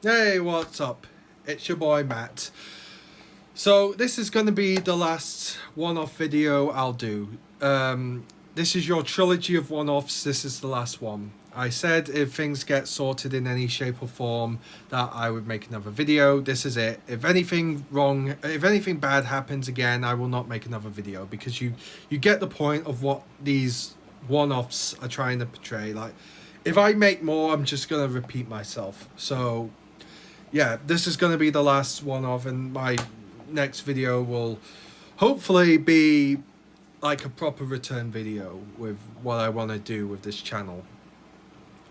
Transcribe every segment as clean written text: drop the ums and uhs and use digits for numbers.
Hey, what's up? It's your boy Matt. So this is going to be the last one-off video I'll do. This is your trilogy of one-offs. This is the last one. I said if things get sorted in any shape or form that I would make another video. This is it. If anything bad happens again, I will not make another video, because you get the point of what these one-offs are trying to portray. Like, if I make more, I'm just going to repeat myself. So yeah, this is going to be the last one-off, and my next video will hopefully be like a proper return video with what I want to do with this channel.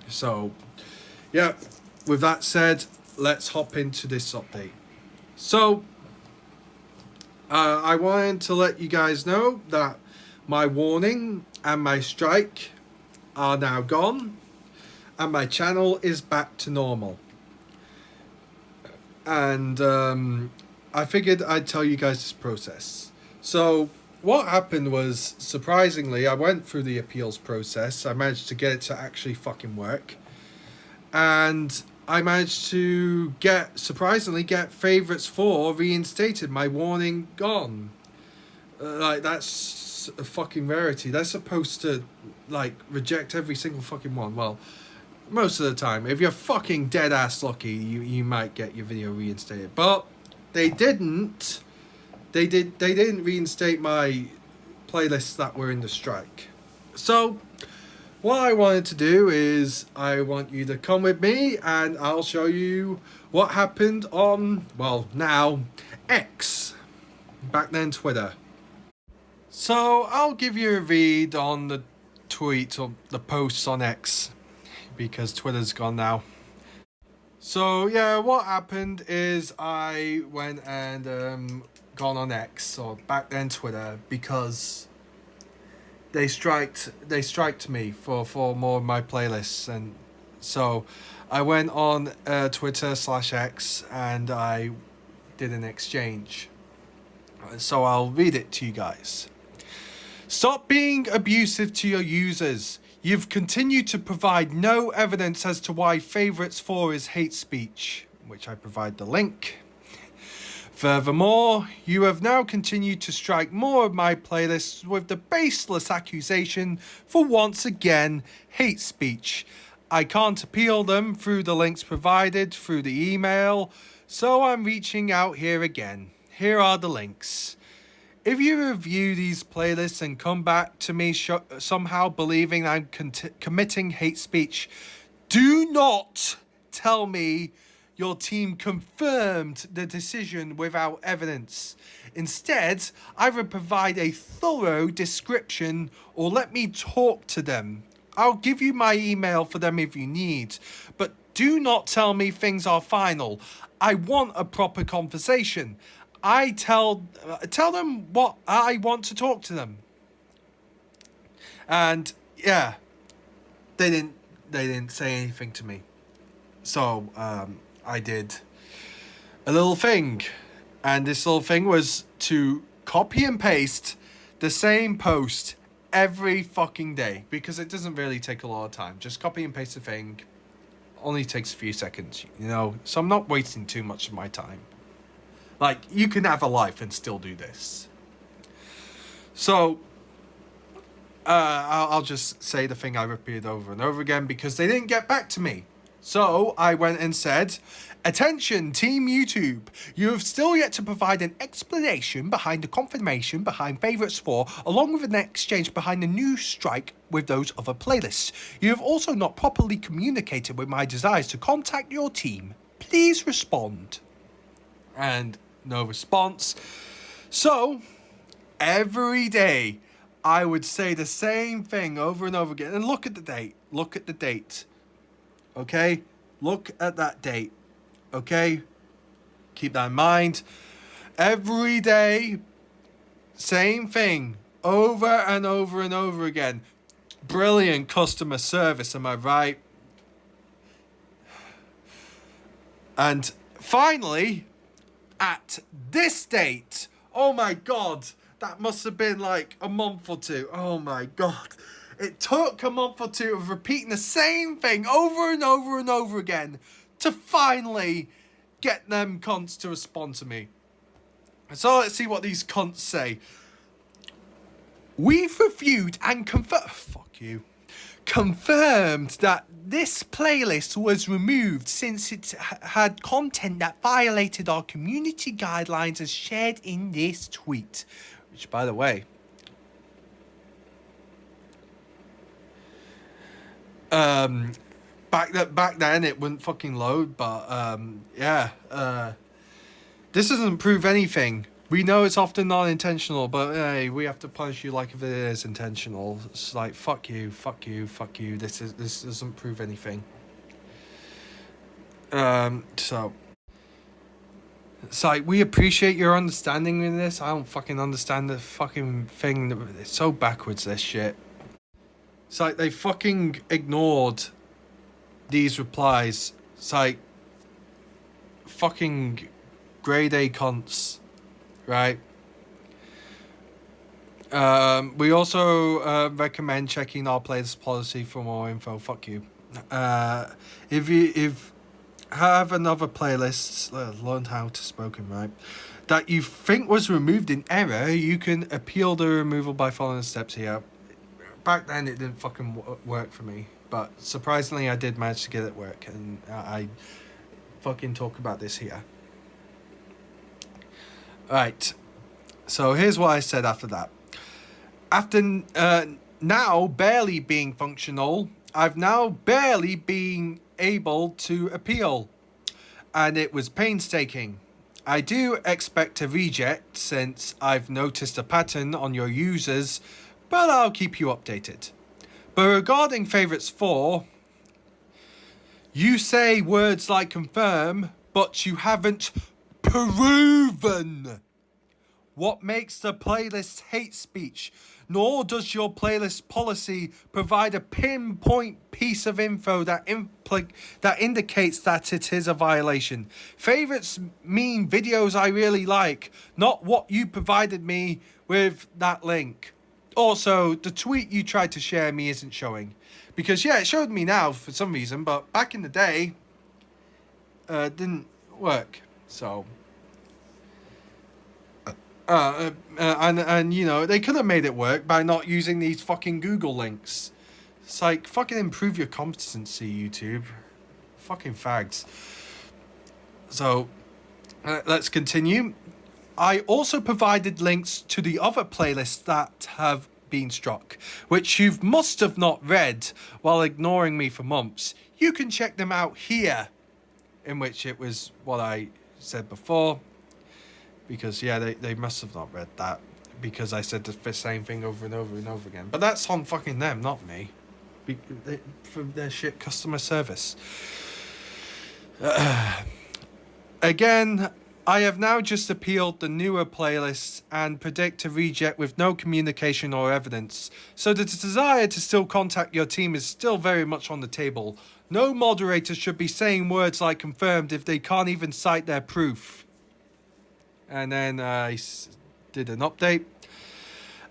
So yeah, with that said, let's hop into this update. So I wanted to let you guys know that my warning and my strike are now gone, and my channel is back to normal. And I figured I'd tell you guys this process. So what happened was, surprisingly, I went through the appeals process. I managed to get it to actually fucking work. And I managed to surprisingly get Favorites 4 reinstated. My warning gone. Like, that's a fucking rarity. They're supposed to, like, reject every single fucking one. Well, most of the time. If you're fucking dead ass lucky, you might get your video reinstated. But they didn't. They didn't reinstate my playlists that were in the strike. So what I wanted to do is, I want you to come with me and I'll show you what happened on, well, now X. Back then Twitter. So I'll give you a read on the tweet or the posts on X, because Twitter's gone now. So yeah, what happened is I went and gone on X, or back then Twitter, because they striked me for more of my playlists. And so I went on Twitter/X and I did an exchange. So I'll read it to you guys. Stop being abusive to your users. You've continued to provide no evidence as to why Favorites 4 is hate speech, which I provide the link. Furthermore, you have now continued to strike more of my playlists with the baseless accusation for once again hate speech. I can't appeal them through the links provided through the email, so I'm reaching out here again. Here are the links. If you review these playlists and come back to me somehow believing I'm committing hate speech, do not tell me your team confirmed the decision without evidence. Instead, either provide a thorough description or let me talk to them. I'll give you my email for them if you need, but do not tell me things are final. I want a proper conversation. I tell them what I want to talk to them. And yeah, they didn't say anything to me. So I did a little thing, and this little thing was to copy and paste the same post every fucking day, because it doesn't really take a lot of time. Just copy and paste the thing. Only takes a few seconds, you know, so I'm not wasting too much of my time. Like, you can have a life and still do this. So I'll just say the thing I repeated over and over again, because they didn't get back to me. So I went and said, attention Team YouTube, you have still yet to provide an explanation behind the confirmation behind Favorites 4, along with an exchange behind the new strike with those other playlists. You have also not properly communicated with my desires to contact your team. Please respond. And no response. So every day I would say the same thing over and over again. And look at the date. Look at the date. Okay? Look at that date. Okay? Keep that in mind. Every day, same thing. Over and over and over again. Brilliant customer service, am I right? And finally, at this date, oh my god, that must have been like a month or two. Oh my god. It took a month or two of repeating the same thing over and over and over again to finally get them cunts to respond to me. So let's see what these cunts say. We've reviewed and confirmed that this playlist was removed since it had content that violated our community guidelines as shared in this tweet. Which, by the way, back then it wouldn't fucking load, but this doesn't prove anything. We know it's often not intentional, but hey, we have to punish you like if it is intentional. It's like fuck you. This doesn't prove anything. So it's like, we appreciate your understanding in this. I don't fucking understand the fucking thing. It's so backwards, this shit. It's like they fucking ignored these replies. It's like fucking grade A cunts, right? We also recommend checking our playlist policy for more info. Fuck you. If have another playlist, learn how to spoken, right, that you think was removed in error, you can appeal the removal by following the steps here. Back then it didn't fucking work for me, but surprisingly I did manage to get it work, and I fucking talk about this here. Right, so here's what I said after that. After now barely being functional, I've now barely been able to appeal, and it was painstaking. I do expect a reject since I've noticed a pattern on your users, but I'll keep you updated. But regarding Favorites 4, you say words like confirm, but you haven't proven what makes the playlist hate speech, nor does your playlist policy provide a pinpoint piece of info that indicates that it is a violation. Favorites mean videos I really like, not what you provided me with that link. Also, the tweet you tried to share me isn't showing. Because, yeah, it showed me now for some reason, but back in the day, it didn't work. So, and you know, they could have made it work by not using these fucking Google links. It's like, fucking improve your competency, YouTube. Fucking fags. So, let's continue. I also provided links to the other playlists that have been struck, which you must have not read while ignoring me for months. You can check them out here, in which it was what I said before. Because, yeah, they must have not read that, because I said the same thing over and over and over again. But that's on fucking them, not me. For their shit customer service. Again, I have now just appealed the newer playlists and predict a reject with no communication or evidence. So the desire to still contact your team is still very much on the table. No moderator should be saying words like confirmed if they can't even cite their proof. And then I did an update.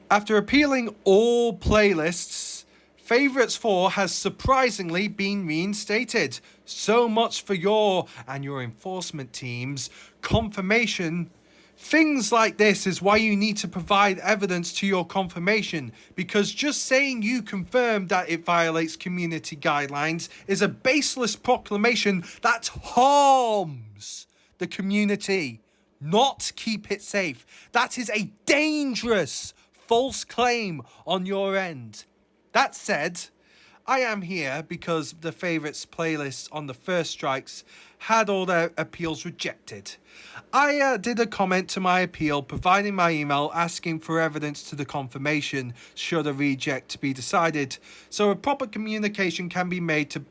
After appealing all playlists, Favorites 4 has surprisingly been reinstated. So much for your and your enforcement team's confirmation. Things like this is why you need to provide evidence to your confirmation, because just saying you confirmed that it violates community guidelines is a baseless proclamation that harms the community, not keep it safe. That is a dangerous false claim on your end. That said, I am here because the Favorites playlist on the first strikes had all their appeals rejected. I did a comment to my appeal, providing my email asking for evidence to the confirmation should a reject be decided, so a proper communication can be made to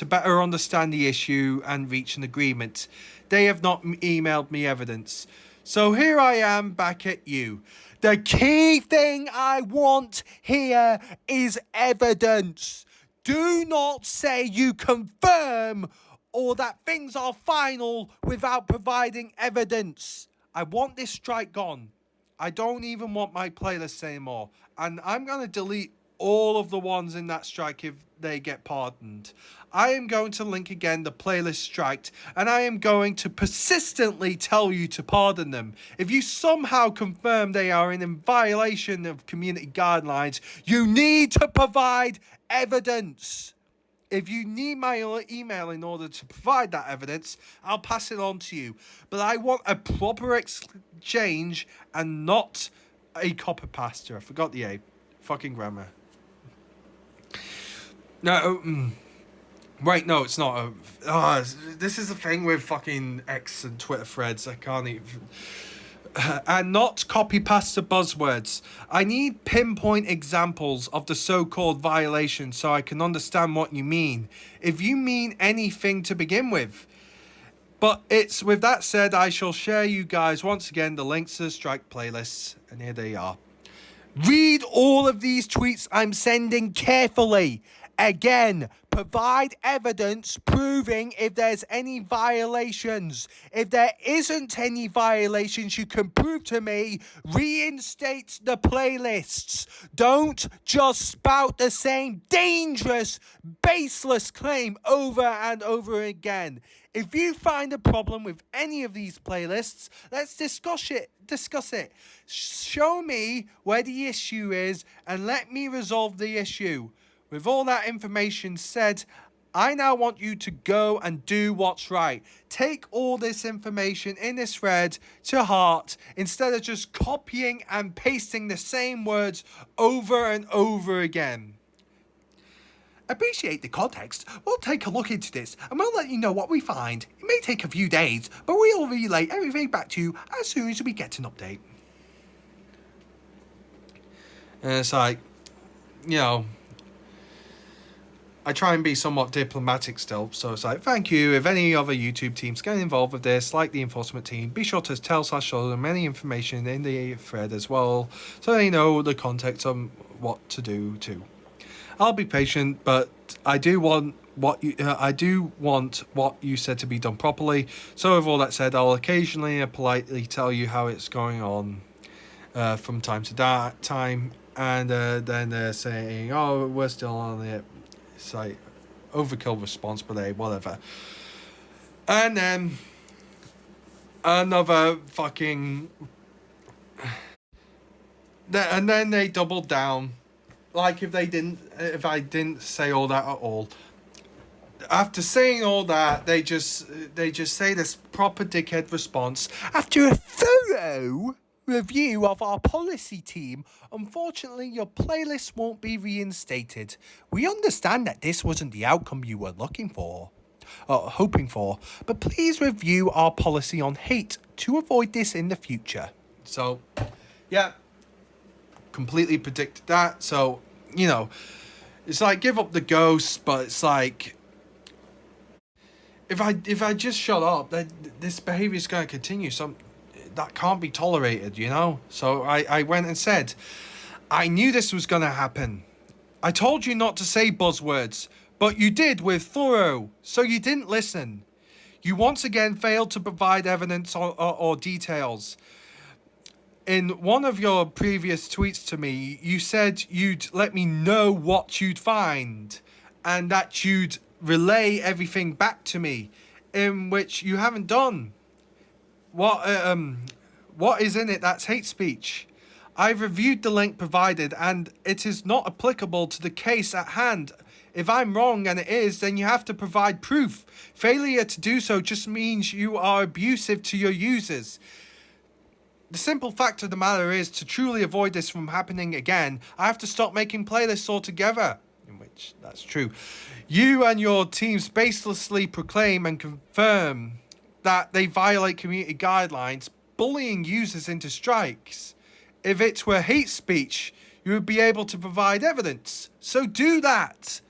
better understand the issue and reach an agreement. They have not emailed me evidence. So here I am back at you. The key thing I want here is evidence. Do not say you confirm or that things are final without providing evidence. I want this strike gone. I don't even want my playlists anymore. And I'm going to delete all of the ones in that strike if they get pardoned. I am going to link again the playlist striked, and I am going to persistently tell you to pardon them. If you somehow confirm they are in violation of community guidelines, you need to provide evidence. If you need my email in order to provide that evidence, I'll pass it on to you. But I want a proper exchange and not a copy paste. I forgot the A. Fucking grammar. No, wait, no, it's not. This is the thing with fucking X and Twitter threads. I can't even. And not copy pasta buzzwords. I need pinpoint examples of the so-called violation so I can understand what you mean. If you mean anything to begin with. But it's with that said, I shall share you guys once again the links to the strike playlists. And here they are. Read all of these tweets I'm sending carefully. Again, provide evidence proving if there's any violations. If there isn't any violations you can prove to me, reinstate the playlists. Don't just spout the same dangerous, baseless claim over and over again. If you find a problem with any of these playlists, let's discuss it. Show me where the issue is and let me resolve the issue. With all that information said, I now want you to go and do what's right. Take all this information in this thread to heart instead of just copying and pasting the same words over and over again. Appreciate the context. We'll take a look into this and we'll let you know what we find. It may take a few days, but we'll relay everything back to you as soon as we get an update. And it's like, you know, I try and be somewhat diplomatic still, so it's like, thank you. If any other YouTube teams get involved with this, like the enforcement team, be sure to tell show them any information in the thread as well, so they know the context on what to do too. I'll be patient, but I do want what you said to be done properly. So with all that said, I'll occasionally and politely tell you how it's going on from time to time, and then they're saying, "Oh, we're still on it." It's like overkill response, but hey, whatever. And then another fucking. And then they doubled down, like if I didn't say all that at all. After saying all that, they just say this proper dickhead response. After a thorough review of our policy team, unfortunately your playlist won't be reinstated. We understand that this wasn't the outcome you were hoping for, but please review our policy on hate to avoid this in the future. So, yeah, completely predicted that. So, you know, it's like give up the ghost, but it's like if I just shut up, then this behavior is going to continue. So that can't be tolerated, you know? So I went and said, I knew this was going to happen. I told you not to say buzzwords, but you did with thorough, so you didn't listen. You once again failed to provide evidence or details. In one of your previous tweets to me, you said you'd let me know what you'd find and that you'd relay everything back to me, in which you haven't done. What is in it that's hate speech? I've reviewed the link provided and it is not applicable to the case at hand. If I'm wrong and it is, then you have to provide proof. Failure to do so just means you are abusive to your users. The simple fact of the matter is, to truly avoid this from happening again, I have to stop making playlists altogether. In which, that's true. You and your teams baselessly proclaim and confirm that they violate community guidelines, bullying users into strikes. If it were hate speech, you would be able to provide evidence. So do that.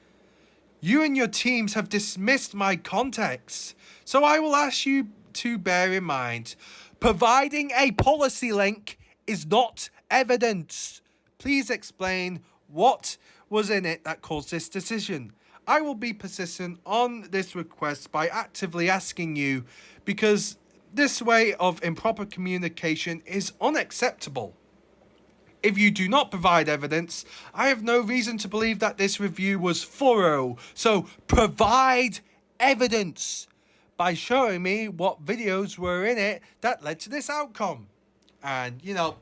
You and your teams have dismissed my context. So I will ask you to bear in mind, providing a policy link is not evidence. Please explain what was in it that caused this decision. I will be persistent on this request by actively asking you, because this way of improper communication is unacceptable. If you do not provide evidence, I have no reason to believe that this review was thorough. So provide evidence by showing me what videos were in it that led to this outcome. And, you know,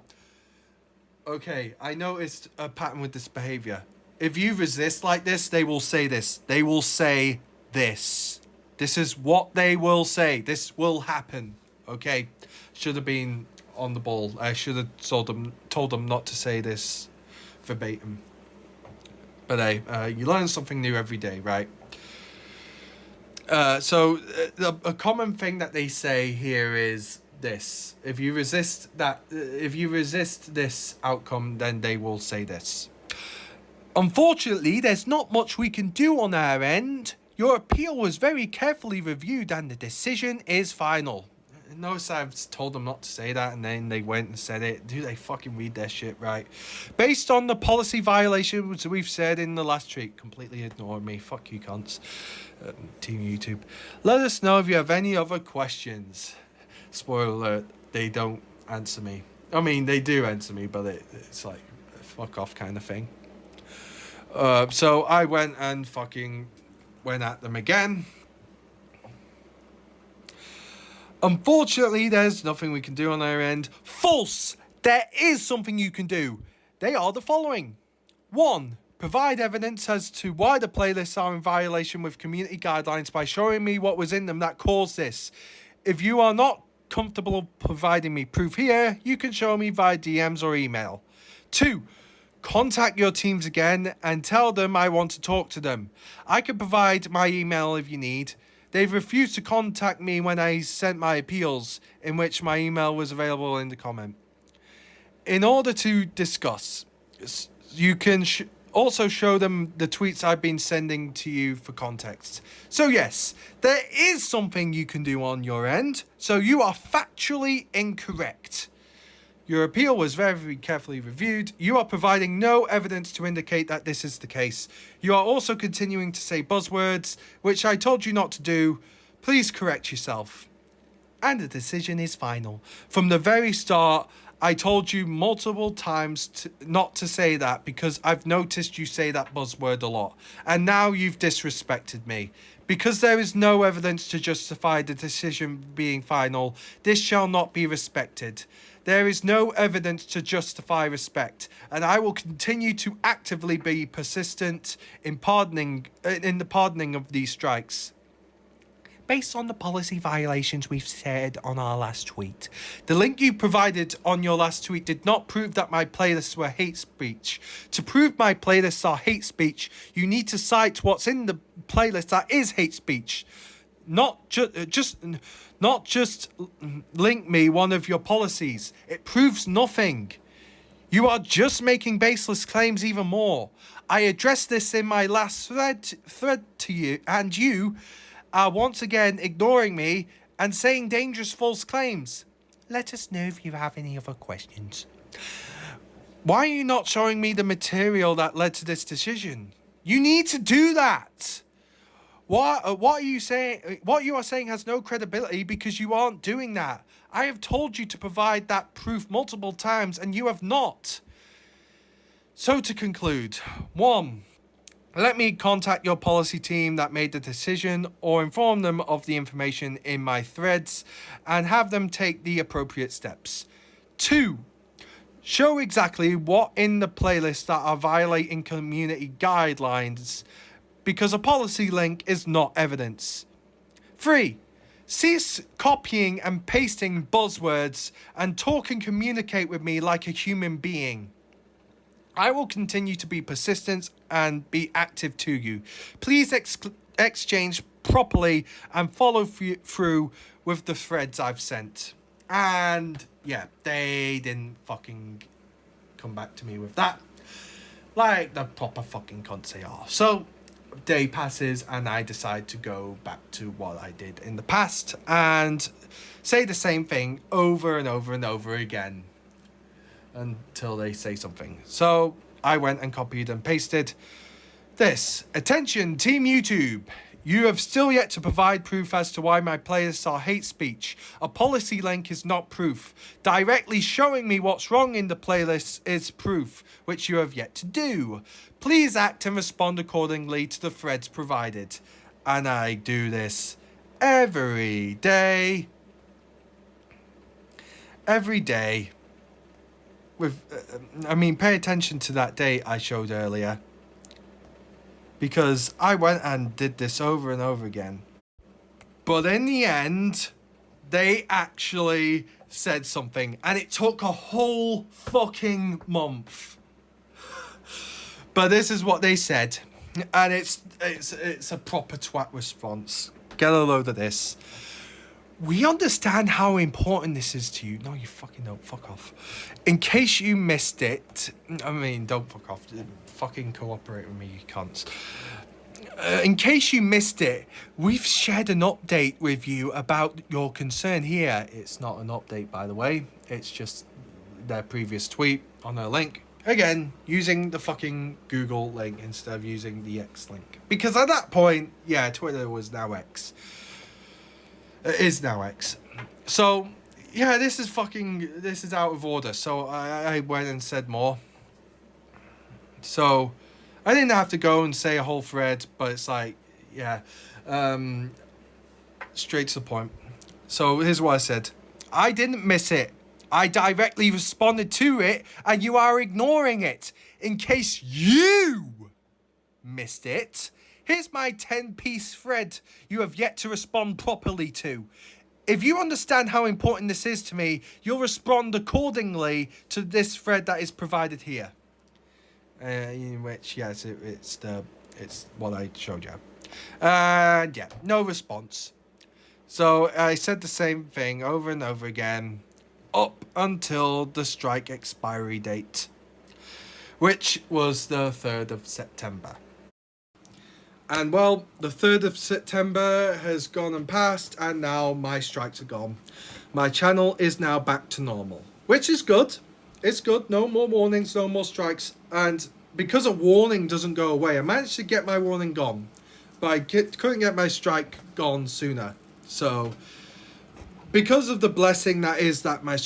okay, I noticed a pattern with this behavior. If you resist like this, they will say this. They will say this. This is what they will say. This will happen. Okay? Should have been on the ball. I should have told them not to say this verbatim. But hey, you learn something new every day, right? So a common thing that they say here is this: if you resist this outcome, then they will say this. Unfortunately, there's not much we can do on our end. Your appeal was very carefully reviewed and the decision is final. Notice I've told them not to say that and then they went and said it. Do they fucking read their shit right? Based on the policy violations we've said in the last tweet, completely ignore me. Fuck you cunts. Team YouTube. Let us know if you have any other questions. Spoiler alert, they don't answer me. I mean, they do answer me, but it's like a fuck off kind of thing. So I went and fucking went at them again. Unfortunately, there's nothing we can do on our end. False! There is something you can do. They are the following. 1. Provide evidence as to why the playlists are in violation with community guidelines by showing me what was in them that caused this. If you are not comfortable providing me proof here, you can show me via DMs or email. 2. Contact your teams again and tell them I want to talk to them. I can provide my email if you need. They've refused to contact me when I sent my appeals, in which my email was available in the comment. In order to discuss, you can also show them the tweets I've been sending to you for context. So yes, there is something you can do on your end, so you are factually incorrect. Your appeal was very carefully reviewed. You are providing no evidence to indicate that this is the case. You are also continuing to say buzzwords, which I told you not to do. Please correct yourself. And the decision is final. From the very start, I told you multiple times not to say that because I've noticed you say that buzzword a lot. And now you've disrespected me. Because there is no evidence to justify the decision being final, this shall not be respected. There is no evidence to justify respect, and I will continue to actively be persistent in the pardoning of these strikes. Based on the policy violations we've said on our last tweet, the link you provided on your last tweet did not prove that my playlists were hate speech. To prove my playlists are hate speech, you need to cite what's in the playlist that is hate speech. Not just link me one of your policies. It proves nothing. You are just making baseless claims even more. I addressed this in my last thread to you, and you are once again ignoring me and saying dangerous false claims. Let us know if you have any other questions. Why are you not showing me the material that led to this decision? You need to do that. What are you saying? What you are saying has no credibility because you aren't doing that. I have told you to provide that proof multiple times and you have not. So to conclude, 1. Let me contact your policy team that made the decision or inform them of the information in my threads and have them take the appropriate steps. 2. Show exactly what in the playlist that are violating community guidelines because a policy link is not evidence. 3. Cease copying and pasting buzzwords and talk and communicate with me like a human being. I will continue to be persistent and be active to you. Please exchange properly and follow through with the threads I've sent. And yeah, they didn't fucking come back to me with that. Like the proper fucking cunts they are. So, day passes and I decide to go back to what I did in the past and say the same thing over and over and over again until they say something. So I went and copied and pasted this. Attention Team YouTube. You have still yet to provide proof as to why my playlists are hate speech. A policy link is not proof. Directly showing me what's wrong in the playlists is proof, which you have yet to do. Please act and respond accordingly to the threads provided. And I do this every day. Every day. Pay attention to that date I showed earlier. Because I went and did this over and over again. But in the end, they actually said something. And it took a whole fucking month. But this is what they said. And it's a proper twat response. Get a load of this. We understand how important this is to you. No, you fucking don't. Fuck off. In case you missed it... don't fuck off. Fucking cooperate with me, you cunts. In case you missed it, we've shared an update with you about your concern here. It's not an update, by the way. It's just their previous tweet on a link. Again, using the fucking Google link instead of using the X link. Because at that point, yeah, Twitter was now X. It is now X. So, yeah, this is out of order. So I went and said more. So, I didn't have to go and say a whole thread, but it's like, yeah, straight to the point. So, here's what I said. I didn't miss it. I directly responded to it, and you are ignoring it. In case you missed it, here's my 10-piece thread you have yet to respond properly to. If you understand how important this is to me, you'll respond accordingly to this thread that is provided here. In which, yes, it's what I showed you. And yeah, no response. So I said the same thing over and over again up until the strike expiry date, which was the 3rd of September. And well, the 3rd of September has gone and passed, and now my strikes are gone. My channel is now back to normal, which is good. It's good. No more warnings, no more strikes. And because a warning doesn't go away, I managed to get my warning gone, but I couldn't get my strike gone sooner. So, because of the blessing that is that my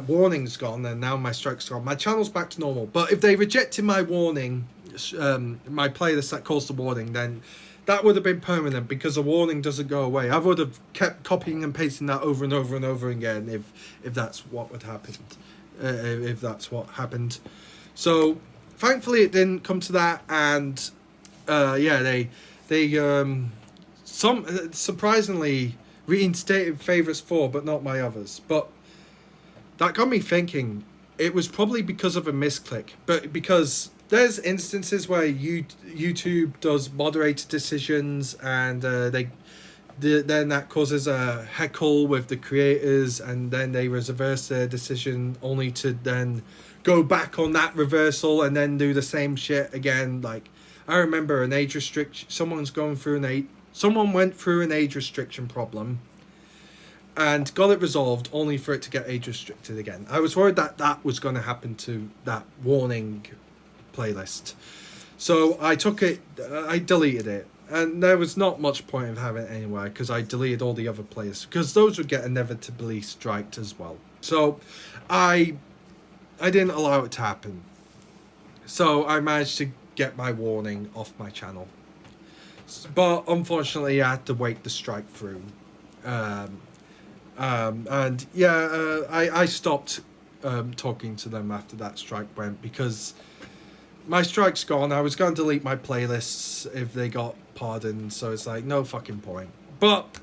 warning's gone and now my strike's gone, my channel's back to normal. But if they rejected my warning, my playlist that caused the warning, then that would have been permanent because the warning doesn't go away. I would have kept copying and pasting that over and over and over again if that's what would happen. If that's what happened. So thankfully it didn't come to that, and they surprisingly reinstated Favourites 4, but not my others. But that got me thinking, it was probably because of a misclick, but because there's instances where YouTube does moderated decisions, and then that causes a heckle with the creators, and then they reverse their decision only to then go back on that reversal and then do the same shit again. Like, I remember an age restriction. Someone went through an age restriction problem and got it resolved only for it to get age restricted again. I was worried that was going to happen to that warning playlist. So I took it, I deleted it. And there was not much point of having it anyway, because I deleted all the other playlists, because those would get inevitably striked as well. So I didn't allow it to happen. So I managed to get my warning off my channel. But unfortunately, I had to wait the strike through. I stopped talking to them after that strike went, because my strike's gone. I was going to delete my playlists if they got pardoned, so it's like, no fucking point. But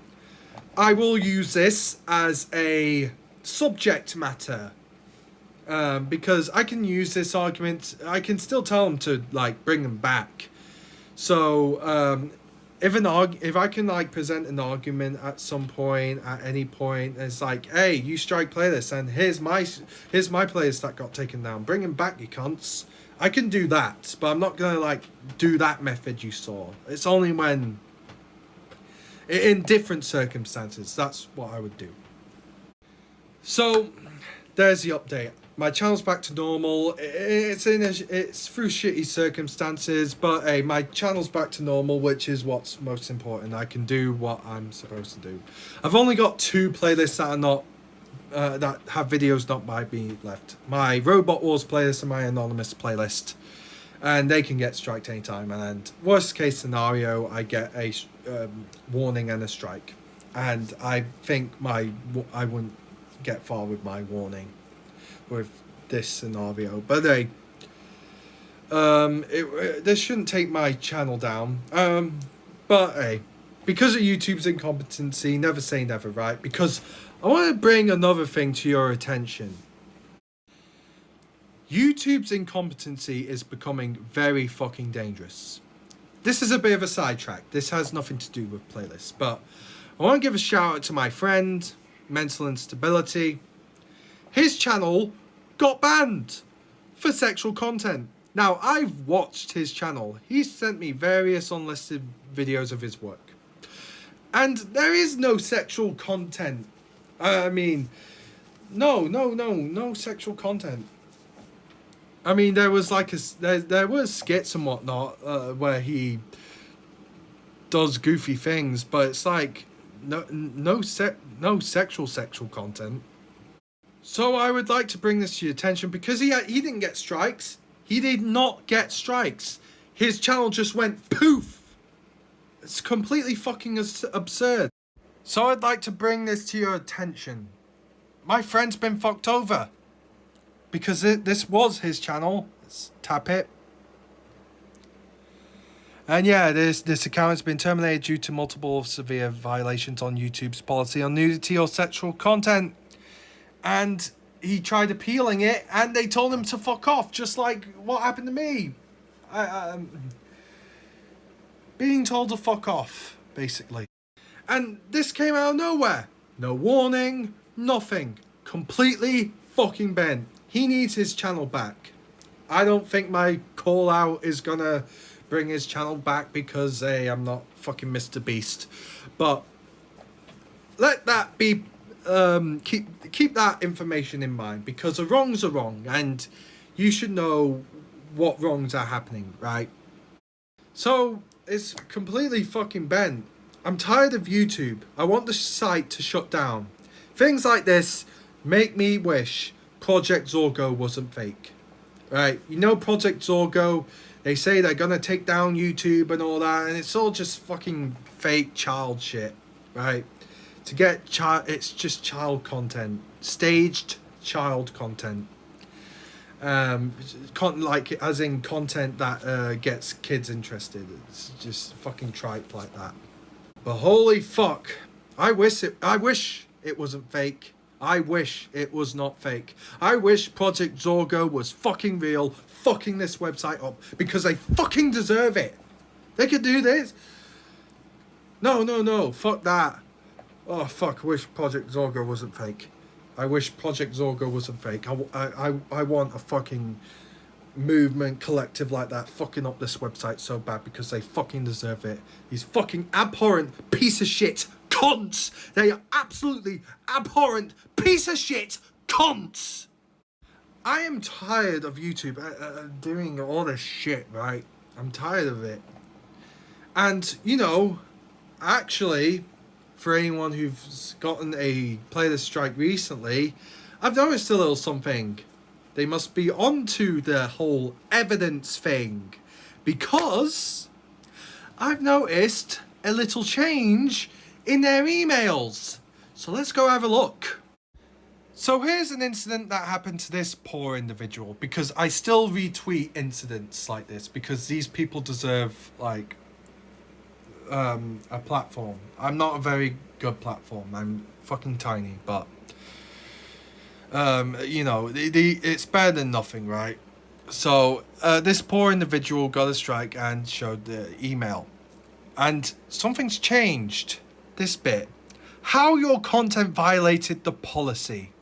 I will use this as a subject matter, because I can use this argument. I can still tell them to, like, bring them back. So if I can, like, present an argument at some point, at any point, it's like, hey, you strike playlists, and here's my playlist that got taken down. Bring them back, you cunts. I can do that, but I'm not going to, like, do that method you saw. It's only when, in different circumstances, that's what I would do. So, there's the update. My channel's back to normal. It's through shitty circumstances, but hey, my channel's back to normal, which is what's most important. I can do what I'm supposed to do. I've only got 2 playlists that are not that have videos not by me left. My Robot Wars playlist and my Anonymous playlist, and they can get striked anytime. And worst case scenario, I get a warning and a strike, and I think I wouldn't get far with my warning with this scenario, but hey, this shouldn't take my channel down. But hey, because of YouTube's incompetency, never say never, right? Because I want to bring another thing to your attention. YouTube's incompetency is becoming very fucking dangerous. This is a bit of a sidetrack. This has nothing to do with playlists, but I want to give a shout out to my friend, Mental Instability. His channel got banned for sexual content. Now, I've watched his channel. He's sent me various unlisted videos of his work. And there is no sexual content. I mean, no sexual content. I mean, there was like there was skits and whatnot where he does goofy things, but it's like no sexual content. So I would like to bring this to your attention because he didn't get strikes. He did not get strikes. His channel just went poof. It's completely fucking absurd. So I'd like to bring this to your attention. My friend's been fucked over. Because this was his channel. Let's tap it. And yeah, this account has been terminated due to multiple severe violations on YouTube's policy on nudity or sexual content. And he tried appealing it, and they told him to fuck off, just like what happened to me. Being told to fuck off, basically. And this came out of nowhere. No warning, nothing. Completely fucking bent. He needs his channel back. I don't think my call out is gonna bring his channel back because, hey, I'm not fucking Mr. Beast. But let that be, keep that information in mind, because the wrongs are wrong and you should know what wrongs are happening, right? So it's completely fucking bent. I'm tired of YouTube. I want the site to shut down. Things like this make me wish Project Zorgo wasn't fake. Right? You know Project Zorgo, they say they're gonna take down YouTube and all that, and it's all just fucking fake child shit, right? To get it's just child content. Staged child content. Like as in content that gets kids interested. It's just fucking tripe like that. But holy fuck, I wish it wasn't fake. I wish it was not fake. I wish Project Zorgo was fucking real, fucking this website up, because they fucking deserve it. They could do this. No, fuck that. Oh fuck, I wish Project Zorgo wasn't fake. I wish Project Zorgo wasn't fake. I want a fucking movement collective like that fucking up this website so bad, because they fucking deserve it. These fucking abhorrent piece of shit cunts. They are absolutely abhorrent piece of shit cunts. I am tired of YouTube doing all this shit, right? I'm tired of it. And, you know, actually, for anyone who's gotten a playlist strike recently, I've noticed a little something. They must be onto the whole evidence thing, because I've noticed a little change in their emails. So let's go have a look. So here's an incident that happened to this poor individual, because I still retweet incidents like this because these people deserve like a platform. I'm not a very good platform. I'm fucking tiny, but you know, it's better than nothing, right? So this poor individual got a strike and showed the email, and something's changed. This bit, how your content violated the policy.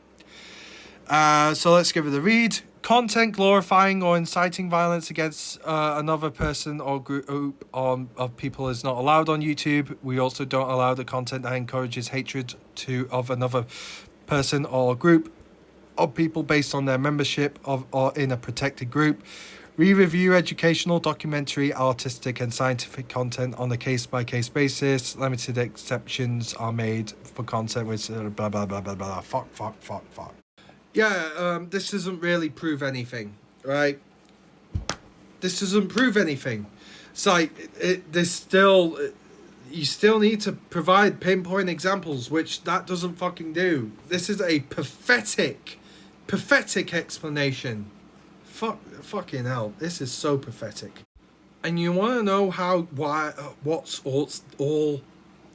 So let's give it a read. Content glorifying or inciting violence against another person or group of people is not allowed on YouTube. We also don't allow the content that encourages hatred of another person or group of people based on their membership of or in a protected group. We review educational, documentary, artistic, and scientific content on a case-by-case basis. Limited exceptions are made for content with blah, blah, blah, blah, blah. Fuck. Yeah, this doesn't really prove anything, right? This doesn't prove anything. It's like, you still need to provide pinpoint examples, which that doesn't fucking do. This is a pathetic explanation. Fucking hell, this is so pathetic. And you want to know what's all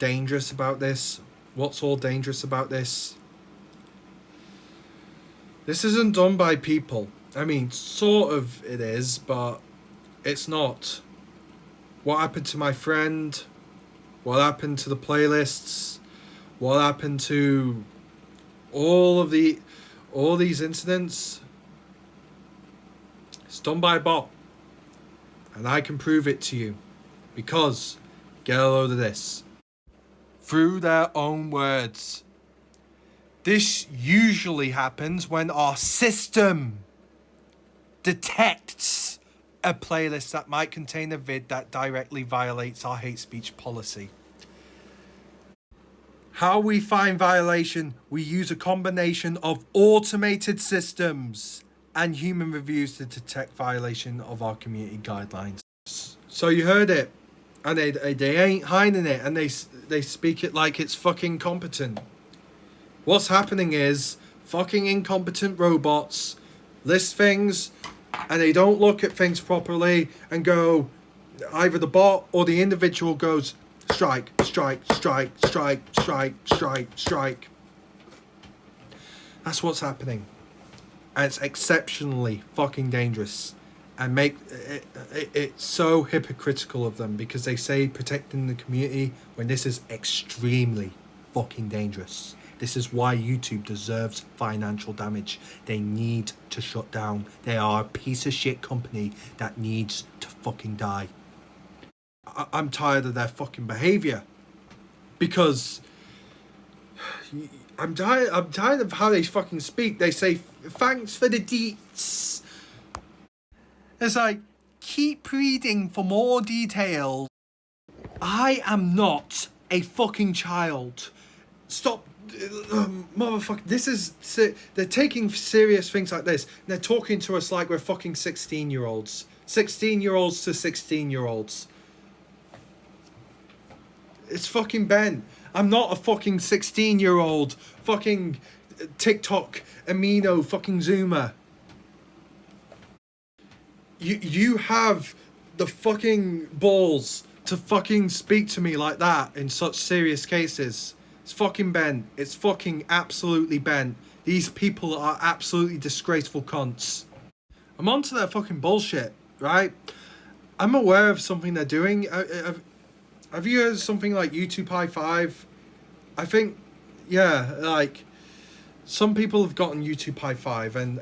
dangerous about this? What's all dangerous about this? This isn't done by people. I mean, sort of it is, but it's not. What happened to my friend? What happened to the playlists? What happened to all these incidents? It's done by a bot. And I can prove it to you. Because, get a load of this. Through their own words. This usually happens when our system detects a playlist that might contain a vid that directly violates our hate speech policy. How we find violation, we use a combination of automated systems and human reviews to detect violation of our community guidelines. So you heard it, and they ain't hiding it, and they speak it like it's fucking competent. What's happening is fucking incompetent robots list things, and they don't look at things properly and go, either the bot or the individual goes, strike. That's what's happening. And it's exceptionally fucking dangerous. And it's so hypocritical of them, because they say protecting the community when this is extremely fucking dangerous. This is why YouTube deserves financial damage. They need to shut down. They are a piece of shit company that needs to fucking die. I'm tired of their fucking behaviour. Because I'm tired of how they fucking speak. They say, thanks for the deets. It's like, keep reading for more details. I am not a fucking child. Stop. Motherfucker, this is... They're taking serious things like this. They're talking to us like we're fucking 16-year-olds. 16-year-olds to 16-year-olds. It's fucking Ben. I'm not a fucking 16-year-old fucking TikTok amino fucking Zoomer. You have the fucking balls to fucking speak to me like that in such serious cases. It's fucking bent. It's fucking absolutely bent. These people are absolutely disgraceful cunts. I'm onto their fucking bullshit, right? I'm aware of something they're doing. Have you heard of something like YouTube High Five? I think, yeah, like, some people have gotten YouTube High Five, and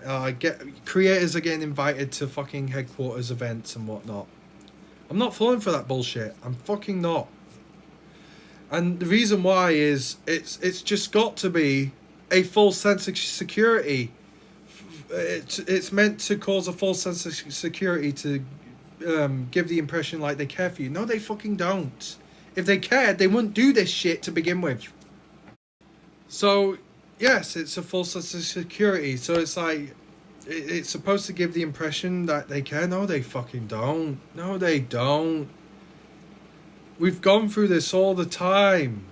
creators are getting invited to fucking headquarters events and whatnot. I'm not falling for that bullshit. I'm fucking not. And the reason why is it's just got to be a false sense of security. It's meant to cause a false sense of security to give the impression like they care for you. No, they fucking don't. If they cared, they wouldn't do this shit to begin with. So, yes, it's a false sense of security. So it's like, it's supposed to give the impression that they care. No, they fucking don't. No, they don't. We've gone through this all the time.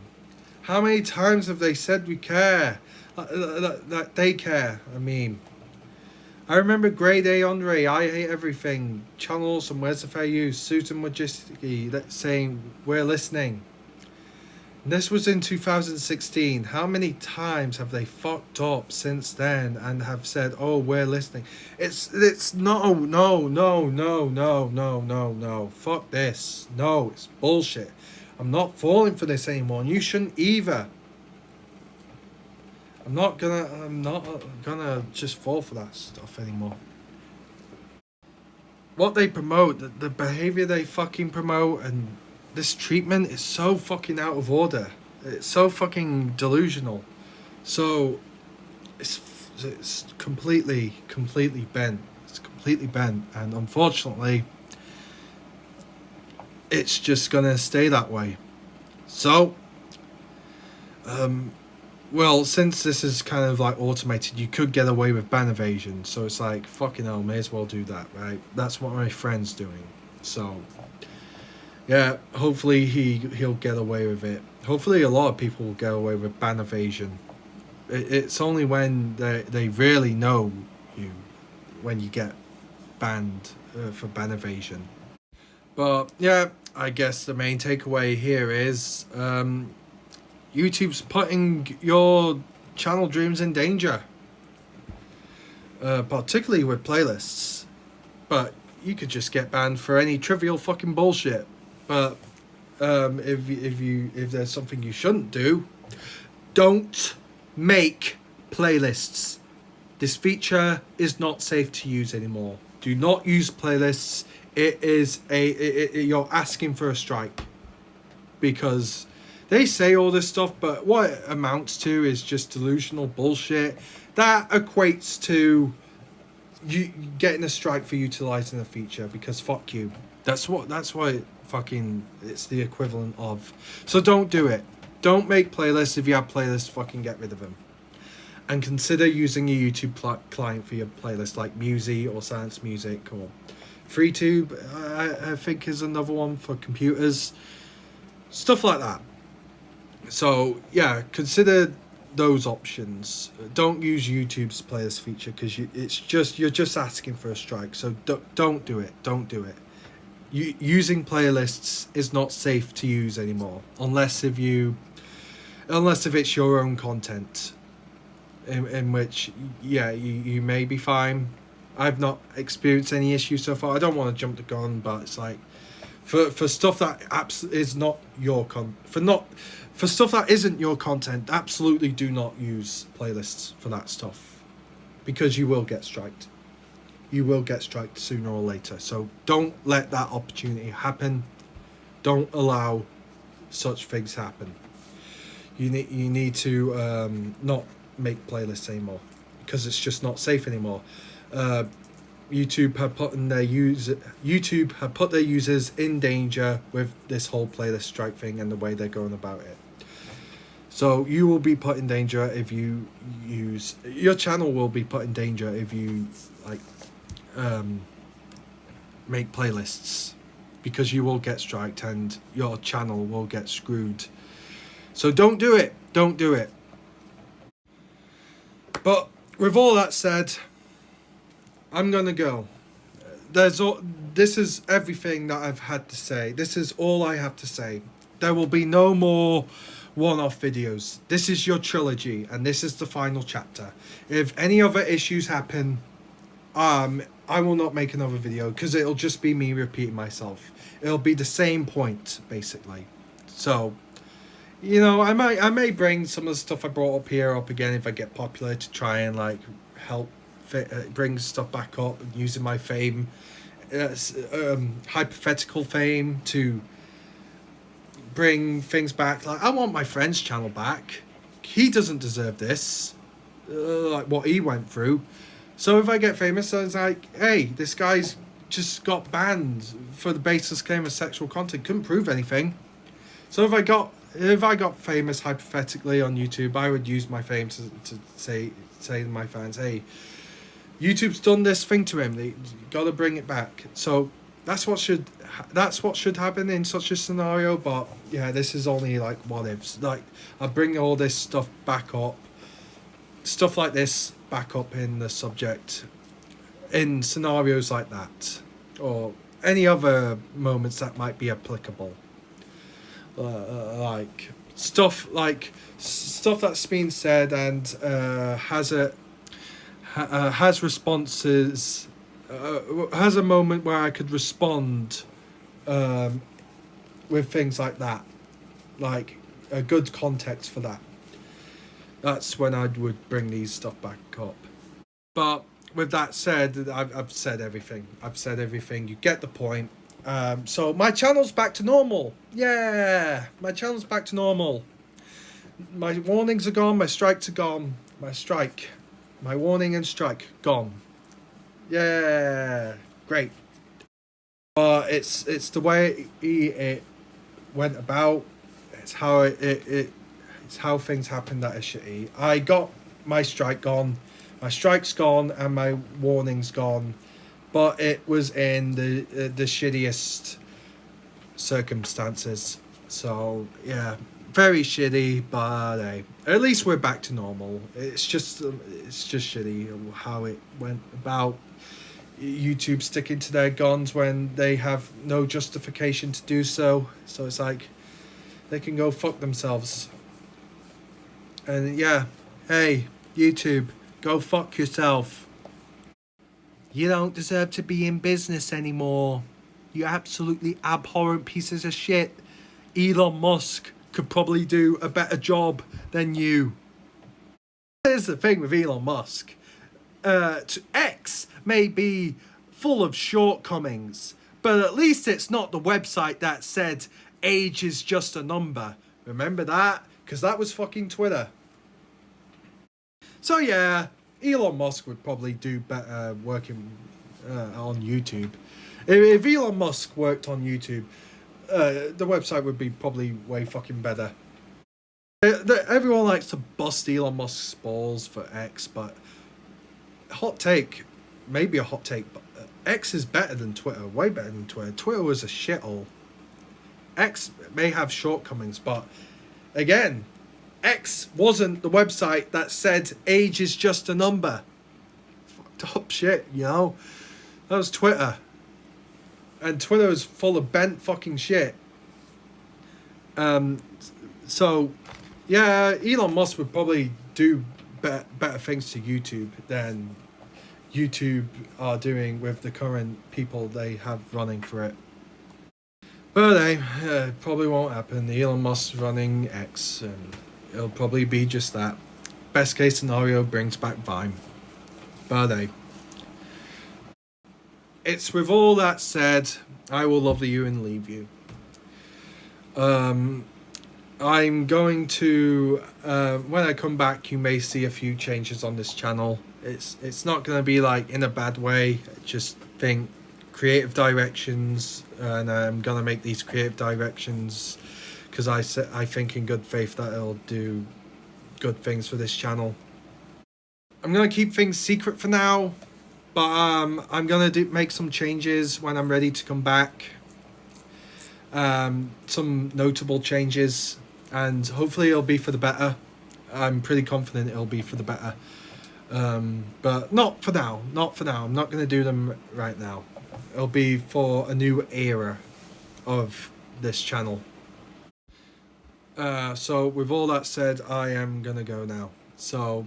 How many times have they said we care? That they care, I mean. I remember Grade A Andre, I Hate Everything, Channel Awesome, Where's the Fair Use, Susan Majesty saying, we're listening. This was in 2016. How many times have they fucked up since then and have said, oh, we're listening? It's no. Fuck this. No, it's bullshit. I'm not falling for this anymore, and you shouldn't either. I'm not gonna just fall for that stuff anymore. What they promote, the behavior they fucking promote, and this treatment is so fucking out of order. It's so fucking delusional. So, it's it's completely bent. It's completely bent, and unfortunately, it's just gonna stay that way. So, well, since this is kind of like automated, you could get away with ban evasion. So it's like, fucking hell, may as well do that, right? That's what my friend's doing. So, yeah, hopefully he'll get away with it. Hopefully a lot of people will get away with ban evasion. It's only when they really know you, when you get banned for ban evasion. But yeah, I guess the main takeaway here is YouTube's putting your channel dreams in danger, particularly with playlists. But you could just get banned for any trivial fucking bullshit. But if there's something you shouldn't do, don't make playlists. This feature is not safe to use anymore. Do not use playlists. It is you're asking for a strike, because they say all this stuff, but what it amounts to is just delusional bullshit that equates to you getting a strike for utilizing a feature, because fuck you. That's what it's the equivalent of. So don't do it. Don't make playlists. If you have playlists, fucking get rid of them. And consider using a YouTube client for your playlist, like Musi or Silence Music or FreeTube, I think is another one for computers. Stuff like that. So yeah, consider those options. Don't use YouTube's playlist feature, because you're just asking for a strike. So don't do it. Don't do it. Using playlists is not safe to use anymore, unless if it's your own content, in which you may be fine. I've not experienced any issues so far. I don't want to jump the gun, but it's like for stuff that is not your for stuff that isn't your content, absolutely do not use playlists for that stuff, because you will get striked. You will get striked sooner or later. So don't let that opportunity happen. Don't allow such things happen. You need to not make playlists anymore, because it's just not safe anymore. YouTube have put their users in danger with this whole playlist strike thing and the way they're going about it. So you will be put in danger if you use your channel will be put in danger if you make playlists, because you will get striked and your channel will get screwed. So don't do it. Don't do it. But with all that said, I'm gonna go. This is everything that I've had to say. This is all I have to say. There will be no more one-off videos. This is your trilogy, and this is the final chapter. If any other issues happen, I will not make another video, because it'll just be me repeating myself. It'll be the same point, basically. So, I may bring some of the stuff I brought up here up again if I get popular, to try and help bring stuff back up, using my fame, hypothetical fame, to bring things back. I want my friend's channel back. He doesn't deserve this, what he went through. So if I get famous, I was like, hey, this guy's just got banned for the baseless claim of sexual content, couldn't prove anything. So if I got famous hypothetically on YouTube, I would use my fame to say to my fans, hey, YouTube's done this thing to him. They got to bring it back. So that's what should happen in such a scenario. But yeah, this is only what ifs. I bring all this stuff back up, stuff like this back up in the subject, in scenarios like that, or any other moments that might be applicable. Stuff that's been said and has responses, has a moment where I could respond with things like that, like a good context for that. That's when I would bring these stuff back up. But with that said, I've said everything. You get the point. So my channel's back to normal. Yeah, my channel's back to normal. My warnings are gone. My strikes are gone. My strike My warning and strike gone. Yeah, great. But it's the way it went about. It's how it's how things happen that are shitty. I got my strike gone, my strike's gone, and my warning's gone, but it was in the shittiest circumstances. So yeah, very shitty. But hey, at least we're back to normal. It's just shitty how it went about. YouTube sticking to their guns when they have no justification to do so. So it's like they can go fuck themselves. And yeah, hey, YouTube, go fuck yourself. You don't deserve to be in business anymore. You absolutely abhorrent pieces of shit. Elon Musk could probably do a better job than you. Here's the thing with Elon Musk. X may be full of shortcomings, but at least it's not the website that said age is just a number. Remember that? Because that was fucking Twitter. So yeah, Elon Musk would probably do better working on YouTube. If Elon Musk worked on YouTube, the website would be probably way fucking better. Everyone likes to bust Elon Musk's balls for X, but hot take, maybe a hot take, but X is better than Twitter, way better than Twitter. Twitter was a shithole. X may have shortcomings, but again, X wasn't the website that said age is just a number. Fucked up shit, you know? That was Twitter. And Twitter is full of bent fucking shit. So, yeah, Elon Musk would probably do better things to YouTube than YouTube are doing with the current people they have running for it. But hey, probably won't happen. Elon Musk's running X, and it'll probably be just that. Best case scenario brings back Vine. But hey, it's with all that said, I will love you and leave you. I'm going to when I come back, you may see a few changes on this channel. It's not going to be like in a bad way. Just think creative directions, and I'm going to make these creative directions because I think in good faith that it'll do good things for this channel. I'm going to keep things secret for now, but I'm going to make some changes when I'm ready to come back. Some notable changes, and hopefully it'll be for the better. I'm pretty confident it'll be for the better. But not for now. I'm not going to do them right now. It'll be for a new era of this channel. So with all that said, I am going to go now. So,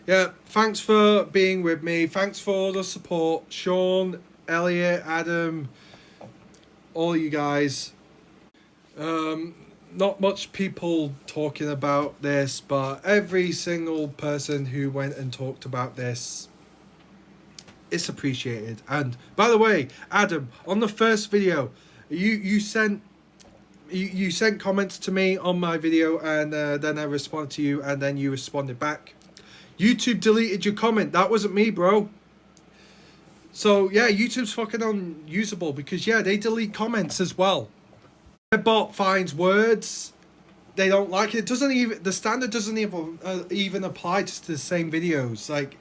yeah, thanks for being with me. Thanks for all the support. Sean, Elliot, Adam, all you guys. Not much people talking about this, but every single person who went and talked about this, it's appreciated. And by the way, Adam, on the first video, you sent comments to me on my video, and then I responded to you, and then you responded back. YouTube deleted your comment. That wasn't me, bro. So yeah, YouTube's fucking unusable because yeah, they delete comments as well. Their bot finds words they don't like. It doesn't even, the standard doesn't even apply to the same videos. Like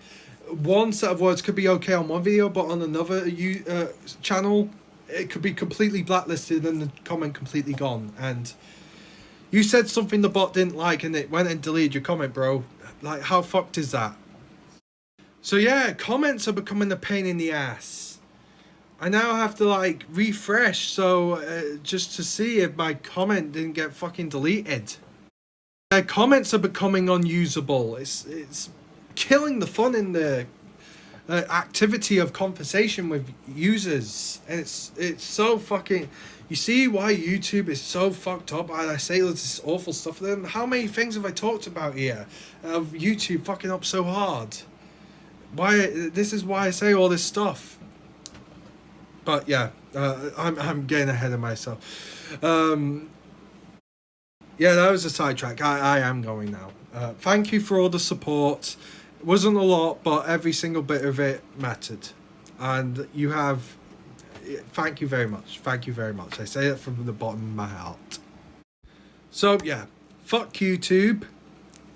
one set of words could be okay on one video, but on another channel it could be completely blacklisted and the comment completely gone. And you said something the bot didn't like and it went and deleted your comment, bro. Like, how fucked is that? So yeah, comments are becoming a pain in the ass. I now have to like refresh just to see if my comment didn't get fucking deleted. Comments are becoming unusable. It's killing the fun in the activity of conversation with users. And it's so fucking... You see why YouTube is so fucked up? And I say this awful stuff to them. How many things have I talked about here of YouTube fucking up so hard? This is why I say all this stuff. But yeah, I'm getting ahead of myself. Yeah, that was a sidetrack. I am going now. Thank you for all the support. It wasn't a lot, but every single bit of it mattered. And you have... Thank you very much. Thank you very much. I say that from the bottom of my heart. So, yeah. Fuck YouTube.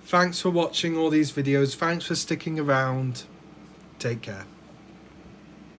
Thanks for watching all these videos. Thanks for sticking around. Take care.